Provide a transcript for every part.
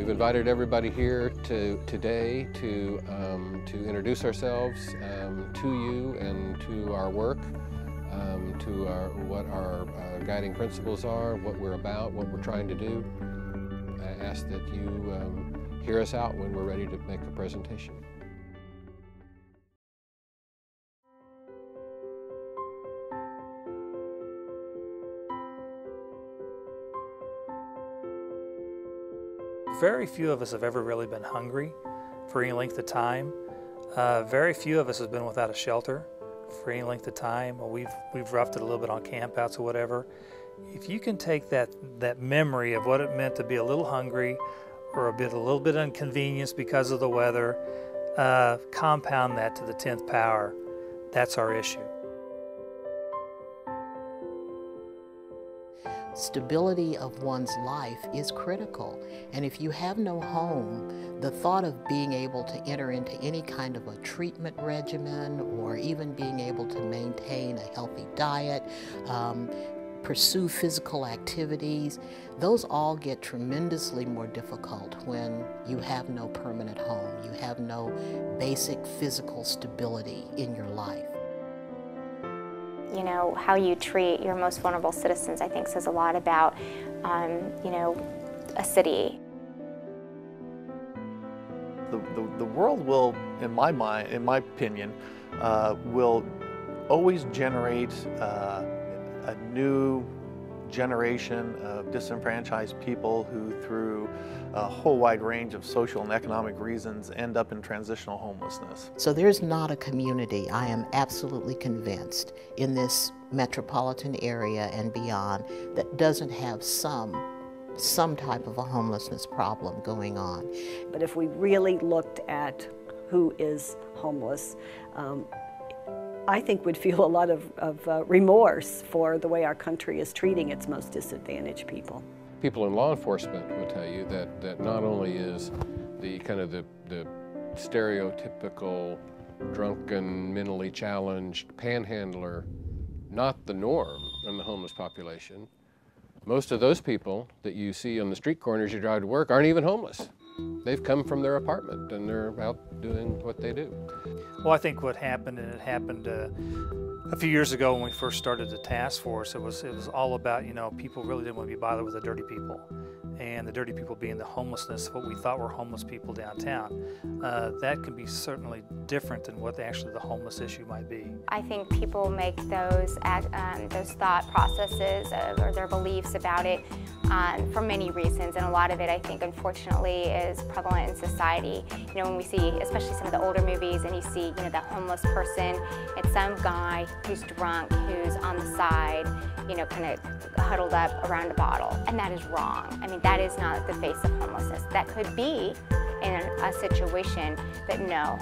We've invited everybody here today to introduce ourselves to you and to our work, to what our guiding principles are, what we're about, what we're trying to do. I ask that you hear us out when we're ready to make a presentation. Very few of us have ever really been hungry for any length of time. Very few of us have been without a shelter for any length of time. Well, we've roughed it a little bit on campouts or whatever. If you can take that memory of what it meant to be a little hungry or a little bit inconvenienced because of the weather, compound that to the 10th power, that's our issue. Stability of one's life is critical, and if you have no home, the thought of being able to enter into any kind of a treatment regimen or even being able to maintain a healthy diet, pursue physical activities, those all get tremendously more difficult when you have no permanent home, you have no basic physical stability in your life. You know, how you treat your most vulnerable citizens, I think, says a lot about, you know, a city. The world will, in my mind, in my opinion, will always generate a new generation of disenfranchised people who, through a whole wide range of social and economic reasons, end up in transitional homelessness. So there's not a community, I am absolutely convinced, in this metropolitan area and beyond that doesn't have some type of a homelessness problem going on. But if we really looked at who is homeless, I think we'd feel a lot of remorse for the way our country is treating its most disadvantaged people. People in law enforcement will tell you that not only is the kind of the stereotypical drunken, mentally challenged panhandler not the norm in the homeless population, most of those people that you see on the street corners you drive to work aren't even homeless. They've come from their apartment and they're out doing what they do. Well, I think what happened, and it happened a few years ago when we first started the task force, it was all about, you know, people really didn't want to be bothered with the dirty people. And the dirty people being the homelessness, what we thought were homeless people downtown. That can be certainly different than what actually the homeless issue might be. I think people make those thought processes or their beliefs about it for many reasons, and a lot of it, I think, unfortunately, is prevalent in society. You know, when we see, especially some of the older movies, and you see, you know, that homeless person, it's some guy who's drunk, who's on the side, you know, kind of huddled up around a bottle, and that is wrong. I mean, that is not the face of homelessness. That could be in a situation, but no.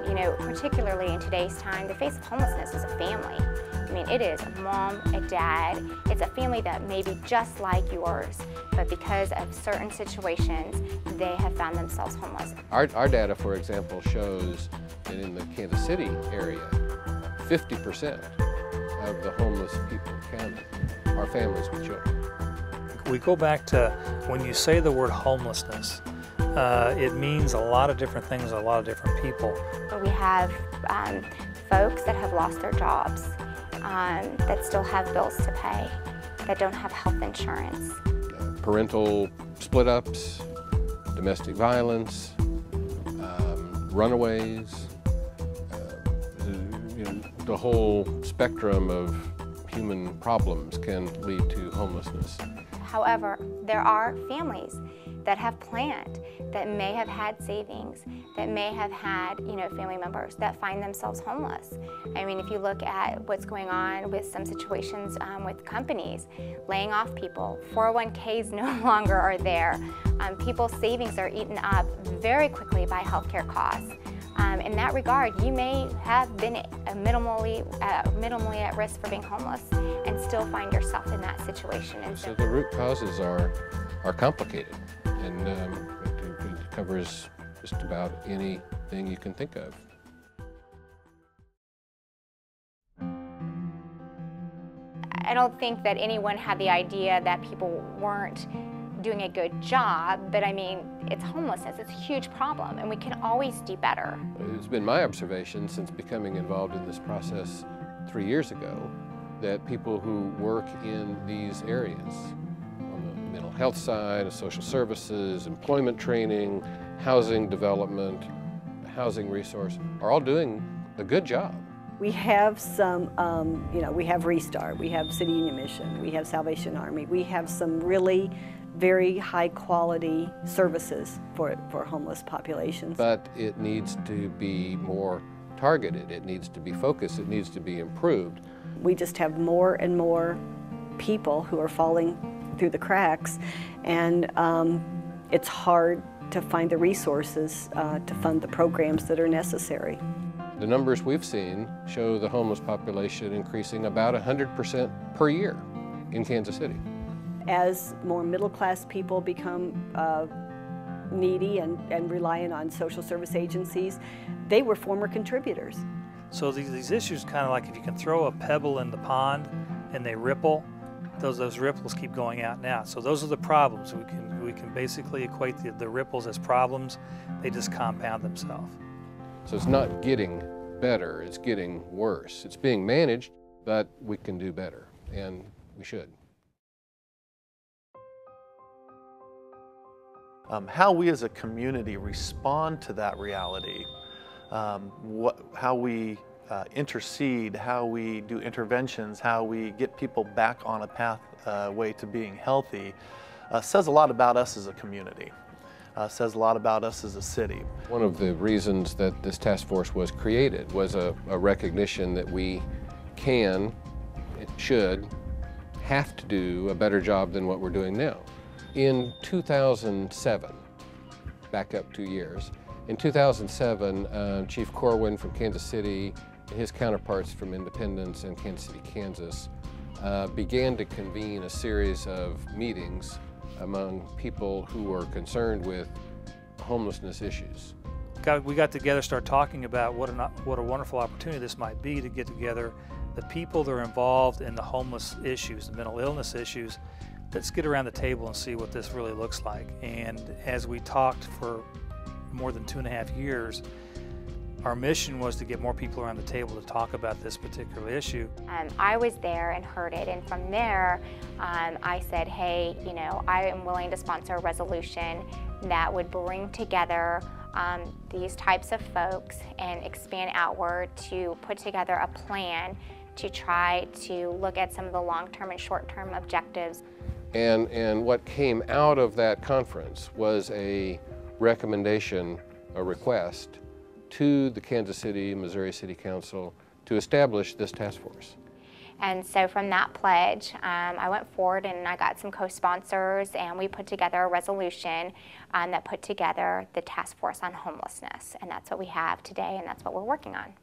You know, particularly in today's time, the face of homelessness is a family. I mean, it is a mom, a dad. It's a family that may be just like yours, but because of certain situations, they have found themselves homeless. Our data, for example, shows that in the Kanas City area, 50% of the homeless people in county are families with children. We go back to when you say the word homelessness, it means a lot of different things to a lot of different people. We have folks that have lost their jobs, that still have bills to pay, that don't have health insurance. Parental split-ups, domestic violence, runaways, you know, the whole spectrum of human problems can lead to homelessness. However, there are families that have planned, that may have had savings, that may have had, you know, family members that find themselves homeless. I mean, if you look at what's going on with some situations with companies, laying off people, 401ks no longer are there. People's savings are eaten up very quickly by healthcare costs. In that regard, you may have been minimally at risk for being homeless and still find yourself in that situation. And so the root causes are complicated, and it covers just about anything you can think of. I don't think that anyone had the idea that people weren't doing a good job, but I mean, it's homelessness. It's a huge problem, and we can always do better. It's been my observation since becoming involved in this process 3 years ago that people who work in these areas, on the mental health side, social services, employment training, housing development, housing resource, are all doing a good job. We have some, we have Restart, we have City Union Mission, we have Salvation Army, we have some really very high quality services for homeless populations. But it needs to be more targeted, it needs to be focused, it needs to be improved. We just have more and more people who are falling through the cracks, and it's hard to find the resources to fund the programs that are necessary. The numbers we've seen show the homeless population increasing about 100% per year in Kansas City. As more middle-class people become needy and reliant on social service agencies, they were former contributors. So these issues kind of like if you can throw a pebble in the pond and they ripple, those ripples keep going out and out. So those are the problems. We can basically equate the ripples as problems. They just compound themselves. So it's not getting better, it's getting worse. It's being managed, but we can do better, and we should. How we as a community respond to that reality, how we intercede, how we do interventions, how we get people back on a pathway to being healthy, says a lot about us as a community. Says a lot about us as a city. One of the reasons that this task force was created was a recognition that we should, have to do a better job than what we're doing now. In 2007, back up 2 years, in 2007, Chief Corwin from Kansas City and his counterparts from Independence and Kansas City, Kansas, began to convene a series of meetings among people who were concerned with homelessness issues. We got together, started talking about what a wonderful opportunity this might be to get together the people that are involved in the homeless issues, the mental illness issues. Let's get around the table and see what this really looks like. And as we talked for more than 2.5 years, our mission was to get more people around the table to talk about this particular issue. I was there and heard it, and from there I said, hey, I am willing to sponsor a resolution that would bring together these types of folks and expand outward to put together a plan to try to look at some of the long-term and short-term objectives. And what came out of that conference was a recommendation, a request to the Kansas City, Missouri City Council to establish this task force. And so from that pledge, I went forward and I got some co-sponsors, and we put together a resolution that put together the task force on homelessness. And that's what we have today, and that's what we're working on.